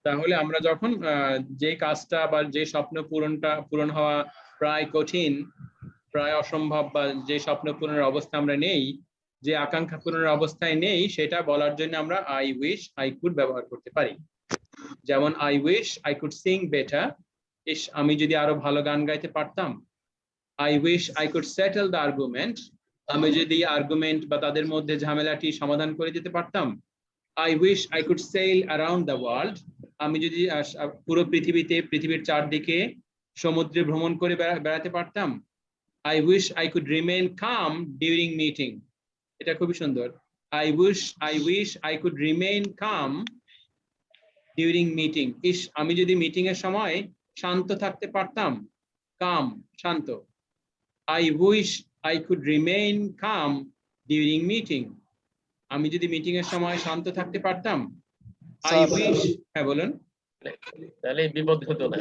তাহলে আমরা যখন যে কাজটা বা যে স্বপ্ন পূরণ হওয়া প্রায় কঠিন, প্রায় অসম্ভব, বা যে স্বপ্ন পূরণের অবস্থা আমরা নেই, যে আকাঙ্ক্ষা পূরণের অবস্থায় নেই, সেটা বলার জন্য আমরা আই উইশ আই কুড ব্যবহার করতে পারি। যেমন I wish I could sing better, ইস আমি যদি আরো ভালো গান গাইতে পারতাম। I wish I could settle the argument, আমি যদি আর্গুমেন্ট বা তাদের মধ্যে ঝামেলাটি সমাধান করে দিতে পারতাম। I wish I could sail around the world, আমি যদি পুরো পৃথিবীর চারদিকে সমুদ্রে ভ্রমণ করে বেড়াতে পারতাম। I wish I could remain calm during meeting, এটা খুবই সুন্দর। I wish I could remain calm during meeting, ইস আমি যদি মিটিং এর সময় শান্ত থাকতে পারতাম। কাম শান্ত। I wish I could remain calm during meeting, আমি যদি মিটিং এর সময় শান্ত থাকতে পারতাম। আই উইশ, হ্যাঁ বলুন। তাহলে বিপদ হতো না।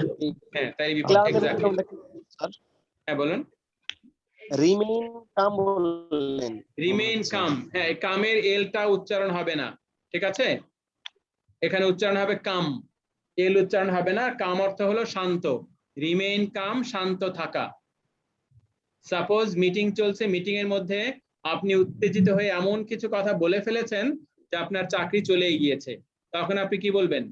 হ্যাঁ তাই বিপদ, এক্স্যাক্টলি। হ্যাঁ বলুন। রিমেইন কাম বললেন। রিমেইন কাম, হ্যাঁ কামের এলটা উচ্চারণ হবে না, ঠিক আছে? এখানে উচ্চারণ হবে কাম, এল উচ্চারণ হবে না। কাম অর্থ হলো শান্ত। রিমেইন কাম, শান্ত থাকা। সাপোজ মিটিং চলছে, মিটিং এর মধ্যে আপনি উত্তেজিত হয়ে এমন কিছু কথা বলে ফেলেছেন যে আপনার চাকরি চলেই গিয়েছে, তখন আপনি কি বলবেন?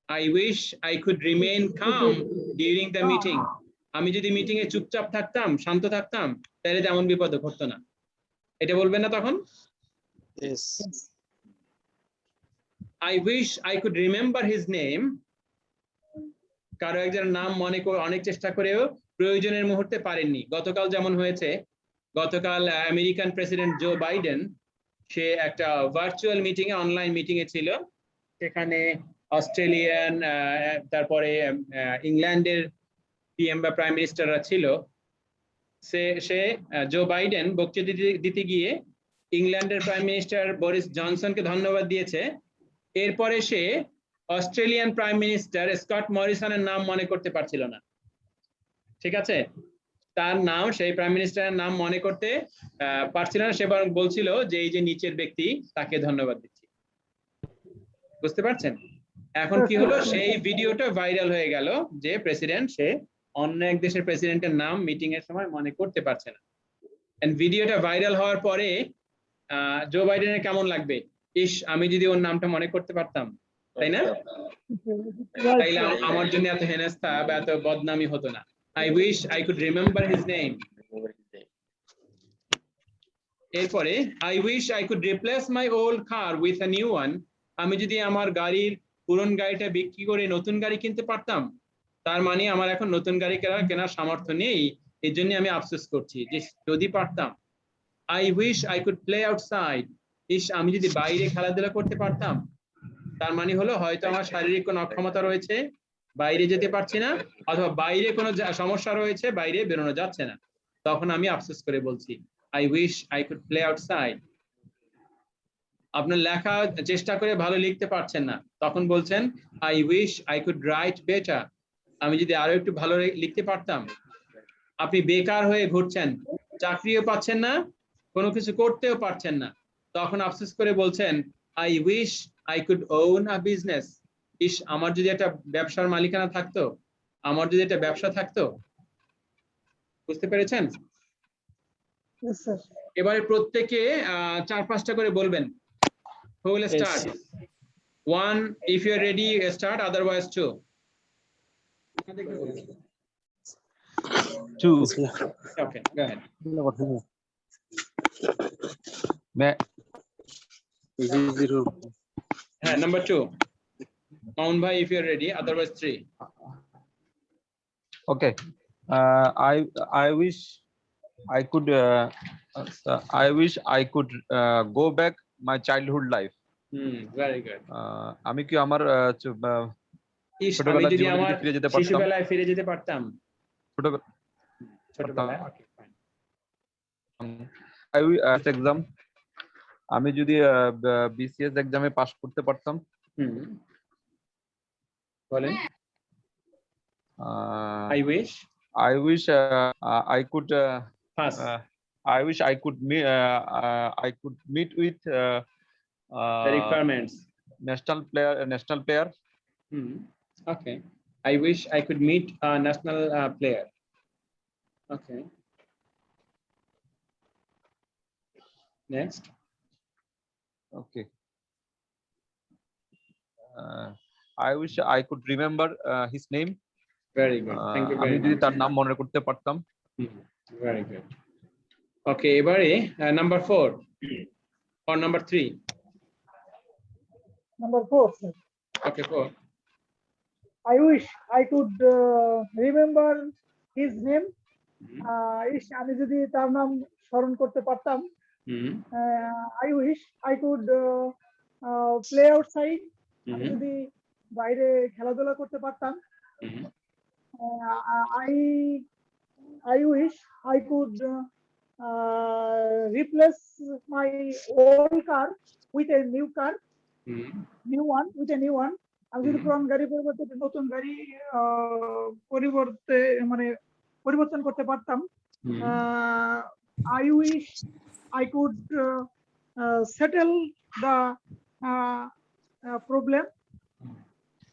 I wish I could remain calm during the meeting, আমি যদি মিটিং এ চুপচাপ থাকতাম, শান্ত থাকতাম, তাহলে তেমন বিপদ ঘটতো না, এটা বলবেন না তখন? I wish I could remember his name, কারো একজনের নাম মনে করে অনেক চেষ্টা করেও প্রয়োজনের মুহূর্তে পারেননি। গতকাল যেমন হয়েছে, গতকাল আমেরিকান প্রেসিডেন্ট জো বাইডেন, সে একটা ভার্চুয়াল মিটিং এ, অনলাইন মিটিং এ ছিল, সেখানে অস্ট্রেলিয়ান, তারপরে ইংল্যান্ডের পিএম বা প্রাইম মিনিস্টাররা ছিল। সে জো বাইডেন বক্তৃতা দিতে গিয়ে ইংল্যান্ডের প্রাইম মিনিস্টার বরিস জনসনকে ধন্যবাদ দিয়েছে। এরপরে সে অস্ট্রেলিয়ান প্রাইম মিনিস্টার স্কট মরিসনের নাম মনে করতে পারছিল না, ঠিক আছে? তার নাম, সেই প্রাইম মিনিস্টারের নাম মনে করতে পারছিল না, সে বরং বলছিল যে এই যে নিচের ব্যক্তি, তাকে ধন্যবাদ দিচ্ছি। বুঝতে পারছেন? এখন কি হলো, সেই ভিডিওটা ভাইরাল হয়ে গেল যে প্রেসিডেন্ট, সে অন্য এক দেশের প্রেসিডেন্টের নাম মিটিং এর সময় মনে করতে পারছে না। এন্ড ভিডিওটা ভাইরাল হওয়ার পরে জো বাইডেনের কেমন লাগবে? ইস আমি যদি ওর নামটা মনে করতে পারতাম, তাই না? তাইলে আমার জন্য এত হেনস্থা বা এত বদনামি হতো না। I wish I could remember his name. এরপরে I wish I could replace my old car with a new one, আমি যদি আমার গাড়ির পুরনো গাড়িটা বিক্রি করে নতুন গাড়ি কিনতে পারতাম। তার মানে আমার এখন নতুন গাড়ি কেনার সামর্থ্য নেই, এই জন্য আমি আফসোস করছি যে যদি পারতাম। I wish I could play outside, ইস আমি যদি বাইরে খেলাধুলা করতে পারতাম। তার মানে হলো হয়তো আমার শারীরিক কোনো অক্ষমতা রয়েছে, বাইরে যেতে পারছি না, অথবা বাইরে কোনো সমস্যা রয়েছে, বাইরে বেরোনো যাচ্ছে না, তখন আমি আফসোস করে বলছি I wish I could play outside. আপনার লেখা চেষ্টা করে ভালো লিখতে পারছেন না, তখন বলছেন I wish I could right better, আমি যদি আরো একটু ভালো লিখতে পারতাম। আপনি বেকার হয়ে ঘুরছেন, চাকরিও পাচ্ছেন না, কোনো কিছু করতেও পারছেন না, তখন আফসোস করে বলছেন I wish I could own a business, ইস আমার যদি একটা ব্যবসার মালিকানা থাকতো, আমার যদি একটা ব্যবসা থাকতো। বুঝতে পেরেছেন? এবারে প্রত্যেকে 4-5টা করে বলবেন। Who will start? One, if you are ready, start. Otherwise, two. Two. Okay, go ahead. Number two. Mound bhai, if you are ready. Otherwise, three. Okay. I wish I could. I wish I could go back my childhood life. Very good. আমি কি আমার ছোটবেলায় যদি আমার শিশুবেলায় ফিরে যেতে পারতাম। ছোটবেলায়। Okay, fine. এক্সাম, আমি যদি বিসিএস এক্সামে পাস করতে পারতাম। বলেন। I wish I could pass. I wish I could meet with The requirements. National player. Okay. I wish I could meet a national player. Okay. Next. Okay. I wish I could remember his name. Very good. Thank you আমি very যদি much. তার নাম মনে করতে পারতাম। Very good. Okay, এবারে number 4 or number 3. Number 4, sir. Okay, 4. I wish I could remember his name. আমি যদি তার নাম স্মরণ করতে পারতাম। I wish I could play outside. আমি যদি বাইরে খেলাধুলা করতে পারতাম। I wish I could replace my old car with a new car. New one. আমি যদি পুরান গাড়ি পরিবর্তে নতুন গাড়ি পরিবর্তন করতে পারতাম। I wish I could settle the problem.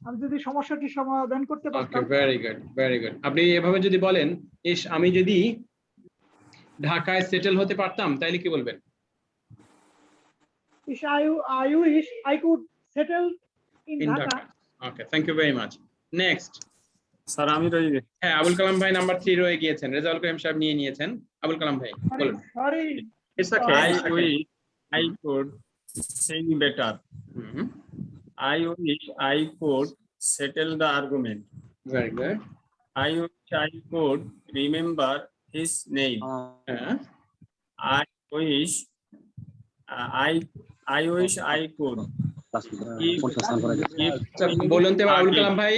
আমি যদি সমস্যাটি সমাধান করতে পারতাম। Okay, very good, very good. আপনি এভাবে যদি বলেন, ইস আমি যদি ঢাকায় সেটেল হতে পারতাম, তাইলে কি বলবেন? Ish I wish I could settle in Dhaka. Okay, thank you very much. Next. Sir আমি রয়ে গেছি। হ্যাঁ, আবুল কালাম ভাই নাম্বার 3 রয়ে গিয়েছেন। রেজাউল করিম সাহেব নিয়ে নিয়েছেন। আবুল কালাম ভাই বলুন। Sorry. It's okay. I wish I could sing better. I wish I could settle the argument. Very good. I wish I could remember his name. I wish I wish I could. বলুন তো আবুল কালাম ভাই,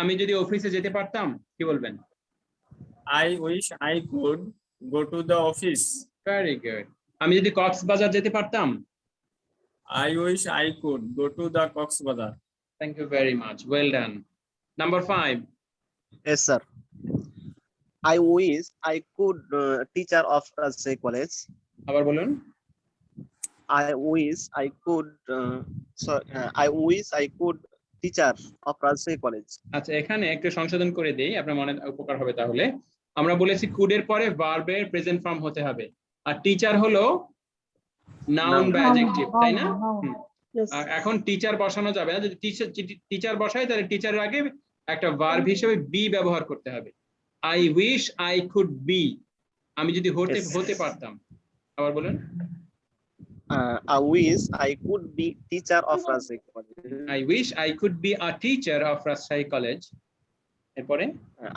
আমি যদি অফিসে যেতে পারতাম কি বলবেন? I wish I could go to the office. Very good. আমি যদি কক্সবাজার যেতে পারতাম? I wish I could go to the Coxbazar. Thank you very much. Well done. Number 5. Yes, sir. I wish I could teacher of Rajshahi College. আবার বলুন। I wish I could I wish I could teacher of Rajshahi College. আচ্ছা, এখানে একটু সংশোধন করে দেই, আপনার মনে উপকার হবে তাহলে। আমরা বলেছি কুড এর পরে ভার্বের প্রেজেন্ট ফর্ম হতে হবে, আর টিচার হলো নাউন বা অ্যাডজেক্টিভ, তাই না? আর এখন টিচার বসানো যাবে না। যদি টিচার বসাই তাহলে টিচারের আগে একটা ভার্ব হিসেবে বি ব্যবহার করতে হবে। I wish I could be, আমি যদি হতে পারতাম। আবার বলুন। I wish I could be teacher of Rajshahi College. I wish I could be a teacher of Rajshahi College. এরপরে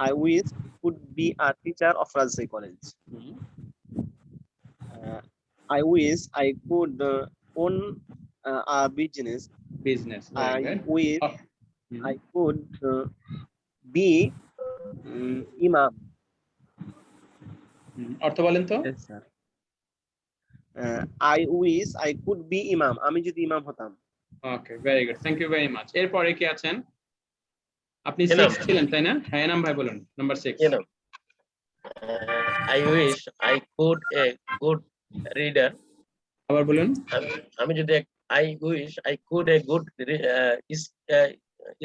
I wish I could be a teacher of Rajshahi College. I wish I could own a business. Very I good. wish I could be imam. অর্থ বলেন তো। Yes, sir. I wish I could be imam. আমি যদি ইমাম হতাম। Okay, very good. Thank you very much. এরপরে কি আছেন? আপনি এনাম। 6 ছিলেন তাই না? হ্যাঁ, এনাম ভাই বলুন। Number 6. I wish I could a good reader. আবার বলুন। আমি যদি I wish I could a good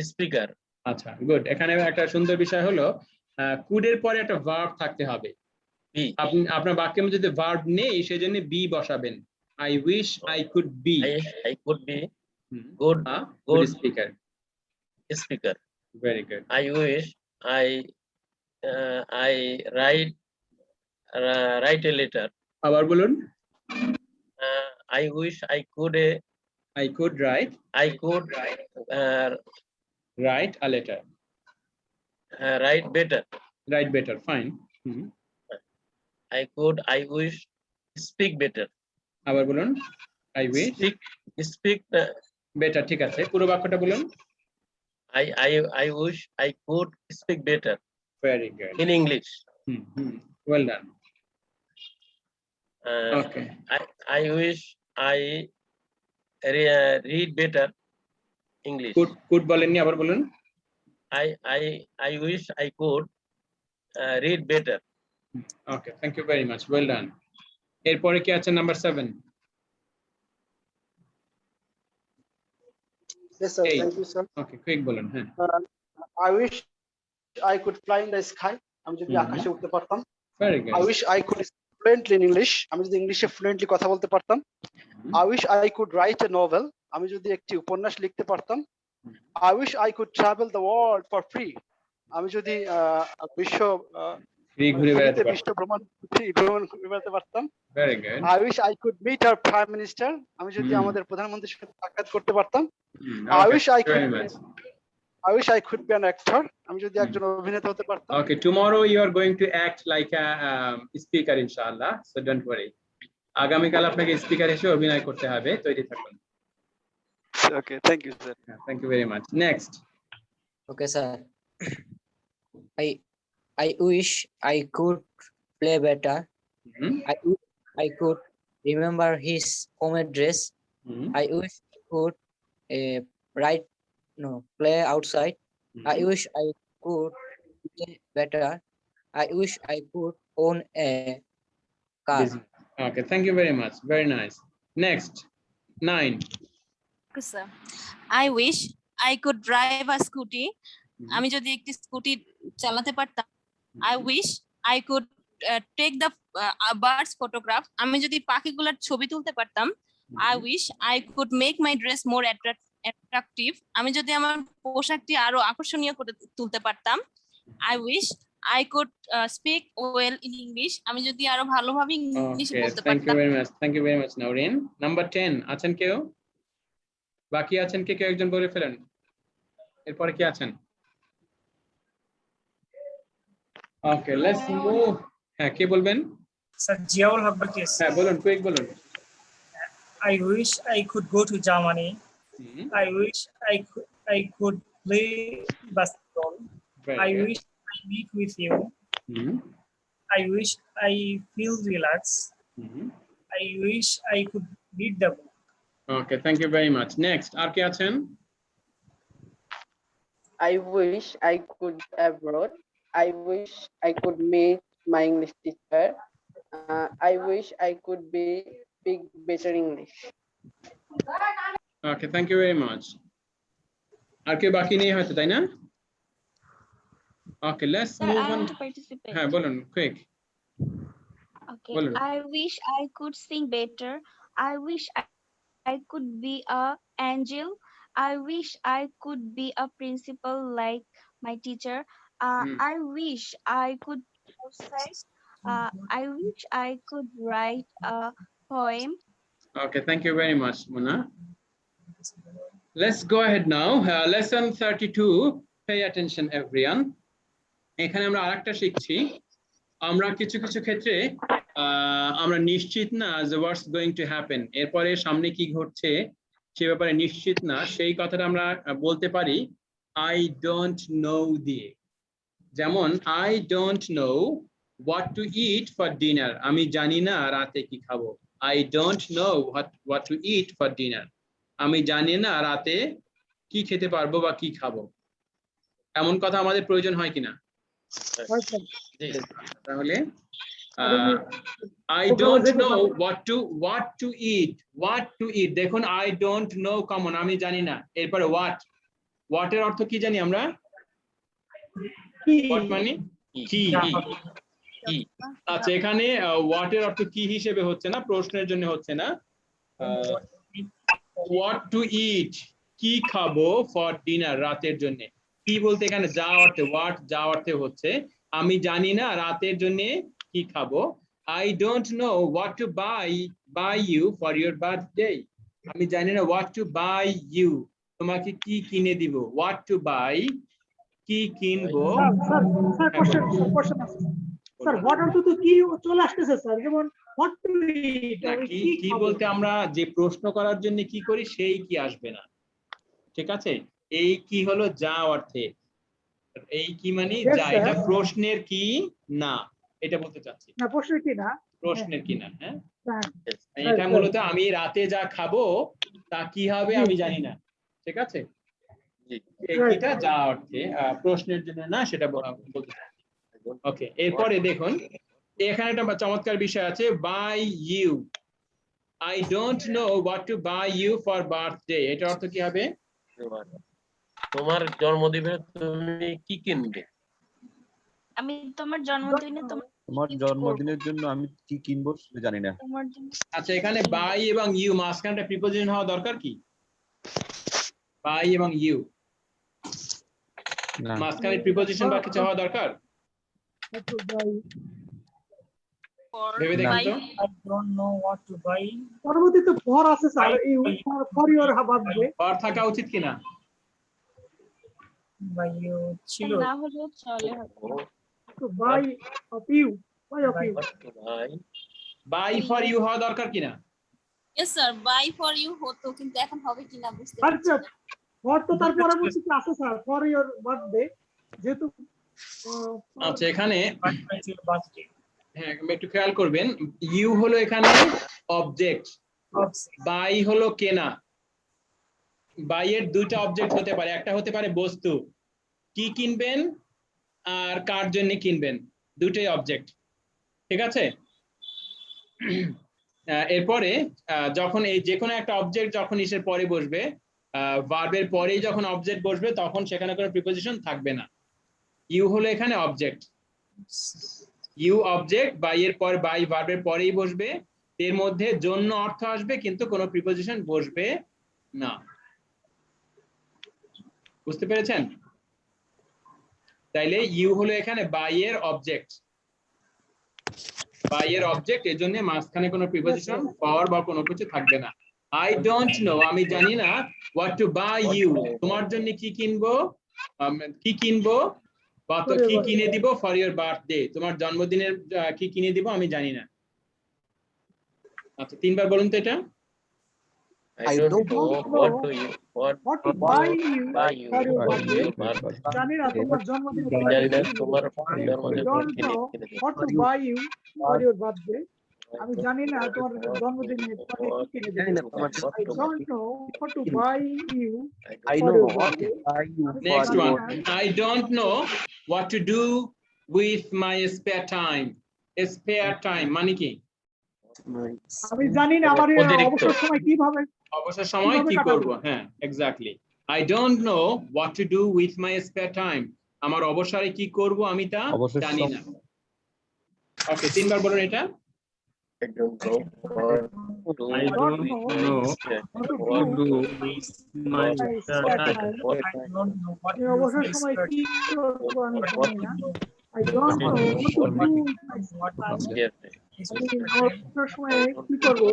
speaker. আচ্ছা, গুড। এখানে একটা সুন্দর বিষয় হলো কুড এর পরে একটা ভার্ব থাকতে হবে। আপনি আপনার বাক্যের মধ্যে যদি ভার্ব নেই সেজন্য বি বসাবেন। I wish I could be. I could be good speaker. Very good. I wish I write a letter. আবার বলুন। I wish I could write a letter. Write better. Write better. Fine. I wish speak better. আবার বলুন। I wish speak better. ঠিক আছে, পুরো বাক্যটা বলুন। I wish I could speak better. Very good. In English. Well done. Okay. I wish I read better English. Could বলেননি, আবার বলুন। I wish I could read better. Okay, thank you very much. Well done. এরপরে কি আছে number 7? Yes, sir. Eight. Thank you, sir. Okay quick বলুন হ্যাঁ I wish I could fly in the sky. আমি যদি Mhm. আকাশে উঠতে পারতাম। Very good I wish I could speak fluently in English. আমি যদি ইংলিশে fluently কথা বলতে পারতাম। I wish I could write a novel. আমি যদি একটি উপন্যাস লিখতে পারতাম। I wish I could travel the world for free. আমি যদি বিশ্ব ফ্রি ঘুরে বেড়াতে ফ্রিতে বিশ্ব ভ্রমণ করে বেড়াতে পারতাম। Very good I wish I could meet our prime minister. আমি যদি আমাদের প্রধানমন্ত্রীর সাথে সাক্ষাৎ করতে পারতাম। I wish I could be an actor. আমি যদি একজন অভিনেতা হতে পারতাম। Okay, tomorrow you are going to act like a speaker, inshallah. So don't worry. আগামীকাল আপনাকে স্পিকার হিসেবে অভিনয় করতে হবে, তৈরি থাকুন। Okay, thank you, sir. Thank you very much. Next. Okay, sir. I wish I could play better. Mhm. I wish I could remember his home address. Mhm. I wish I could play outside. I wish I could play better. I wish I could own a car. Okay, thank you very much. Very nice. Next, 9. Okay, sir. I wish I could drive a scooty. আমি যদি একটি scooty চালাতে পারতাম। I wish I could take the birds photograph. আমি যদি পাখিগুলোর ছবি তুলতে পারতাম। I wish I could make my dress more attractive. আমি যদি আমার পোশাকটি আরো আকর্ষণীয় করে তুলতে পারতাম। I wish I could speak well in English. আমি যদি আরো ভালোভাবে ইংলিশে Okay, বলতে thank you পারতাম। very much. Thank you very much, Naurin. Number 10. আছেন কেউ? বাকি আছেন কে কেউ একজন বলে ফেলেন। এরপরে কি আছেন? Okay, let's move. হ্যাঁ, কে বলবেন? Sir, Ziaul Haq Bakis. হ্যাঁ, বলুন, কুইক বলুন। I wish I could go to Germany. Mhm. I wish I could play basketball. Very I good. wish I meet with you. Mhm. I wish I feel relaxed. Mhm. I wish I could read the book. Okay, thank you very much. Next, আর কে আছেন? I wish I could abroad. I wish I could meet my English teacher. I wish I could speak better English. Okay, thank you very much. আর কেউ বাকি নেই হয়তো, তাই না? Okay, let's Sir, move I on. want to participate. হ্যাঁ, বলুন, quick. Okay. বলুন। I wish I could sing better. I wish I could be a angel. I wish I could be a principal like my teacher. I wish I could exercise. I wish I could write a poem. Okay, thank you very much, Mona. Let's go ahead now. Lesson 32. Pay attention, everyone. এখানে আমরা আরেকটা শিখছি। আমরা কিছু কিছু ক্ষেত্রে আমরা নিশ্চিত না যে what's going to happen, এরপরে সামনে কি ঘটছে সে ব্যাপারে নিশ্চিত না, সেই কথাটা আমরা বলতে পারি I don't know দিয়ে। যেমন I don't know what to eat for dinner. আমি জানি না রাতে কি খাবো। I don't know what to eat for dinner. আমি জানি না রাতে কি খেতে পারবো বা কি খাবো। এমন কথা আমাদের প্রয়োজন হয় কিনা? তাহলে I don't know what to eat. দেখুন I don't know কমন, আমি জানি না। এরপরে what এর অর্থ কি জানি আমরা? what মানে কি। আচ্ছা, এখানে what এর অর্থ কি হিসেবে হচ্ছে না, প্রশ্নের জন্য হচ্ছে না। what to eat, কি খাবো for dinner, রাতের জন্য। কি বলতে এখানে যা অর্থে, what যা অর্থে হচ্ছে আমি জানি না রাতের জন্য কি খাবো। I don't know what to buy you for your birthday. আমি জানি না what to buy you, তোমাকে কি কিনে দিব। what to buy, কি কিনবো। স্যার হোয়াট অর্থ তো কি চলে আসতেছে স্যার, যেমন হোয়াট টু ইট, কি বলতে আমরা যে প্রশ্ন করার জন্য কি করি সেই কি আসবে না, ঠিক আছে। এই কি হলো যা অর্থে, এই কি মানে যা, এটা প্রশ্নের কি না, এটা বলতে চাচ্ছি। না প্রশ্নের কি না, প্রশ্নের কি না। হ্যাঁ, এটা মূলত আমি রাতে যা খাবো তা কি হবে আমি জানি না, ঠিক আছে। এই কিটা যা অর্থে, প্রশ্নের জন্য না, সেটা বলতে চাচ্ছি। ওকে, এরপরে দেখুন এখানে একটা চমৎকার বিষয় আছে, buy you. I don't know what to buy you for birthday. এটার অর্থ কি হবে? তোমার জন্মদিনে তুমি কি কিনবে? আমি তোমার জন্মদিনে তোমার জন্মদিনের জন্য আমি কি কিনবো সেটা জানি না। তোমার জন্য আচ্ছা, এখানে বাই এবং ইউ মাঝখানে প্রিপোজিশন হওয়া দরকার কি? বাই এবং ইউ না, মাঝখানে প্রিপোজিশন বা কিছু হওয়া দরকার? ভেবে দেখুন তো। I don't know what to buy. পরবর্তীতে ফর আছে স্যার, এই ফর ইওর বাদবে আর থাকা উচিত কিনা? Buy you ছিল। না হলেও চলে হয়তো। তো buy of you, buy of you. Buy for you হওয়া দরকার কিনা? Yes sir, buy for you হতো, কিন্তু এখন হবে কিনা বুঝতে পারছি আচ্ছা, ফর তো তার পরবর্তীতে আছে স্যার, ফর ইওর বার্থডে, যেহেতু আচ্ছা, এখানে Buy your birthday. হ্যাঁ একটু খেয়াল করবেন, ইউ হলো এখানে অবজেক্ট, বাই হলো কেনা। বাই এর দুইটা অবজেক্ট হতে পারে, একটা হতে পারে বস্তু, কি কিনবেন আর কার জন্য কিনবেন, দুটোই অবজেক্ট। ঠিক আছে? এরপরে যখন এই যে কোনো একটা অবজেক্ট যখন ইসের পরে বসবে, ভার্বের পরেই যখন অবজেক্ট বসবে, তখন সেখানে কোনো প্রিপোজিশন থাকবে না। ইউ হলো এখানে অবজেক্ট, ইউ অবজেক্ট, বাই এর পর বাই ভার্বের পরেই বসবে, এর মধ্যে জন্য অর্থ আসবে কিন্তু কোনো প্রিপোজিশন বসবে না। বুঝতে পেরেছেন? তাইলে ইউ হলো এখানে বাই এর অবজেক্ট, বাই এর অবজেক্ট, এর জন্য মাঝখানে কোনো প্রিপোজিশন ফর বা কোনো কিছু থাকবে না। আই ডোন্ট নো, আমি জানি না, হোয়াট টু বাই ইউ, তোমার জন্য কি কিনবো, কি কিনবো বা তো কি কিনে দিব ফর ইওর বার্থডে, তোমার জন্মদিনের কি কিনে দিব আমি জানি না। আচ্ছা, তিনবার বলুন তো এটা। I don't know what to buy you buy you for your for birthday, your birthday. জানি না তোমার জন্মদিনে জানি না তোমার জন্মদিনে ডোন্ট কিনে নো কিনে দেব। What to buy you for your birthday, আমি জানি না তোমার জন্মদিনে তোমাকে কি কিনে দেব। I don't know what to buy you I for know your what birthday. to buy you for Next your one, I don't know what to do with my spare time. Spare time মানে কি? আমি জানি না আমার অতিরিক্ত। অবসর সময় কিভাবে অবসর সময় কি করব? হ্যাঁ, exactly. I don't know what to do with my spare time. আমার অবসরে কি করব আমি তা অবসর জানি সম- না। ওকে, তিনবার বলুন এটা। I don't know what to I don't know what to do with my spare time. I don't know what আমি to do অবসর with my সময় spare কি time. করব আমি জানি না। I don't know what to do with my spare time. আমি আমার অবসর সময়ে কি করব?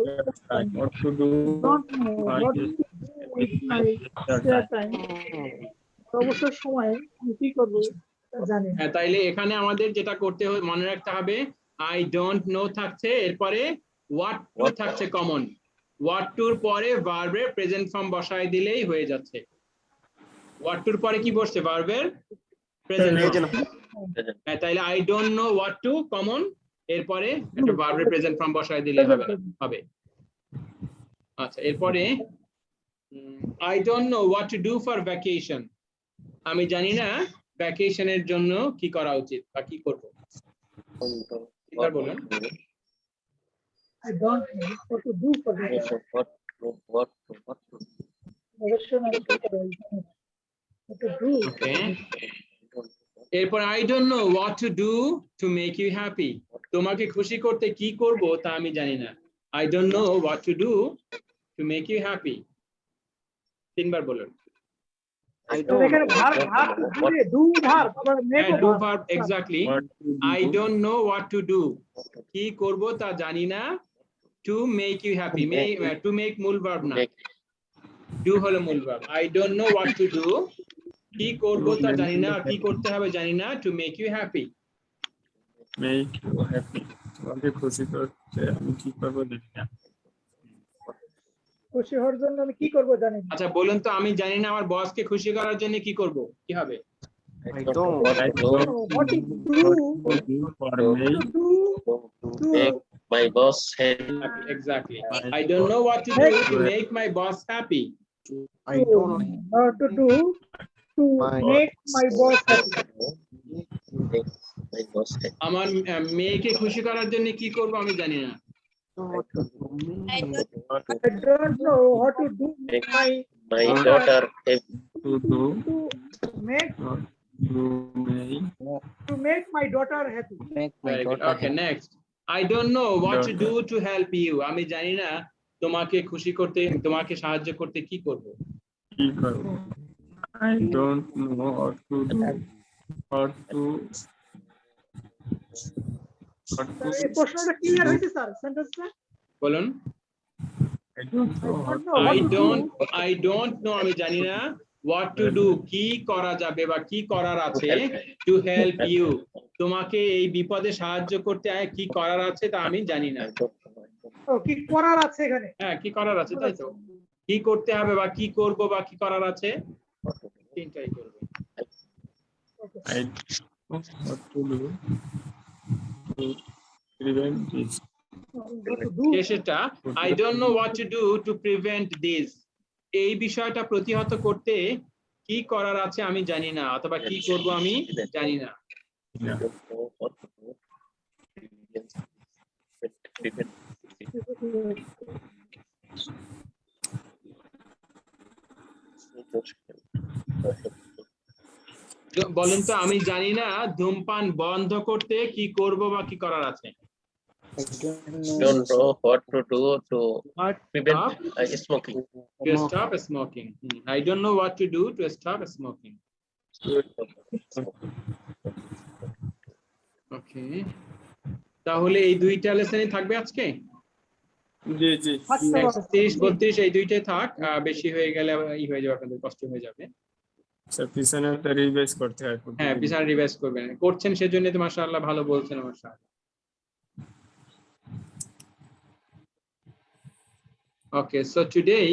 What to do Don't know what to do with my spare time. অবসর সময়ে আমি কি করব তা জানি না। হ্যাঁ, তাইলে এখানে আমাদের যেটা করতে হবে, মনে রাখতে হবে, আই ডোন্ট নো থাকছে, এরপরে হোয়াট টু থাকছে কমন, হোয়াট টুর পরে ভার্বের প্রেজেন্ট ফর্ম বসায় দিলেই হয়ে যাচ্ছে। হোয়াট টুর পরে কি বসছে? ভার্বের প্রেজেন্ট ফর্ম। হ্যাঁ, তাইলে I don't know what two common, এরপরে একটা ভার্বের প্রেজেন্ট ফর্ম বসায় দিলে হবে। আচ্ছা, এরপরে I don't know what to do for vacation, আমি জানি না ভ্যাকেশনের জন্য কি করা উচিত বা কি করব। এবার বলুন। I don't know what to do for vacation. Vacation আমি কি করব? What to do? ওকে, এরপর I don't know what to do to make you happy, তোমাকে খুশি করতে কি করব তা আমি জানি না। I don't know what to do to make you happy. তিনবার বলুন। এখানে ভার্ব দিয়ে ডু ভার্ব আবার মেক হ্যাঁ, do verb, exactly. I don't know what to do, কি করব তা জানি না, to make you happy, to make মূল ভার্ব না, ডু হলো মূল verb. I don't know what to do, কি করব তা জানি না, কি করতে হবে জানি না, to make you happy. make you happy. তোমাকে খুশি করতে আমি কি করবো জানি না। খুশি হওয়ার জন্য আমি কি করব জানি না। আচ্ছা, বলুন তো, আমি জানি না আমার বসকে খুশি করার জন্য কি করব, কি হবে? I don't What to do for me to make my boss happy. Exactly. I don't know what to do to make my boss happy. I don't to do to make my boss happy. Make my boss happy. আমার মেয়েকে খুশি করার জন্য কি করব আমি জানি না। know what to do. I don't know how to do Make my my daughter happy. to do, to make or to make my daughter happy. Make my Very good. daughter Okay, happy. next. I don't know what to Daughter. do to help you. আমি জানি না তোমাকে খুশি করতে, তোমাকে সাহায্য করতে কি করব। কি করব? I don't know what to do, or to sir এই প্রশ্নটা ক্লিয়ার হয়েছে স্যার সেন্টেন্সটা? বলুন। I don't know what I don't know, আমি জানি না what to do, কি করা যাবে বা কি করার আছে, to help you, তোমাকে এই বিপদে সাহায্য করতে কি করার আছে তা আমি জানি না। ও কি করার আছে এখানে? হ্যাঁ, কি করার আছে, তাই তো, কি করতে হবে বা কি করব বা কি করার আছে, তিনটাই করবে। I don't know what to do to prevent this. শেষেরটা, I don't know what to do to prevent this, এই বিষয়টা প্রতিহত করতে কি করার আছে আমি জানি না, অথবা কি করব আমি জানি না। Yeah. বলেন তো, আমি জানি না ধূমপান বন্ধ করতে কি করব বা কি করার আছে। Don't know what to do to prevent Stop. smoking. To stop smoking. I don't know what to do to stop smoking. Okay. তাহলে এই দুইটা লেসনই থাকবে আজকে। জি জি। 31 32 এই দুইটাই থাক, বেশি হয়ে গেলে ই হয়ে যাবে, আপনাদের কষ্ট হয়ে যাবে। স্যার পিছনেটা রিভাইজ করতে হয়। হ্যাঁ, পিছনে রিভাইজ করবেন, করছেন সেজন্য তো মাশাআল্লাহ ভালো বলছেন মাশাআল্লাহ। Okay, so today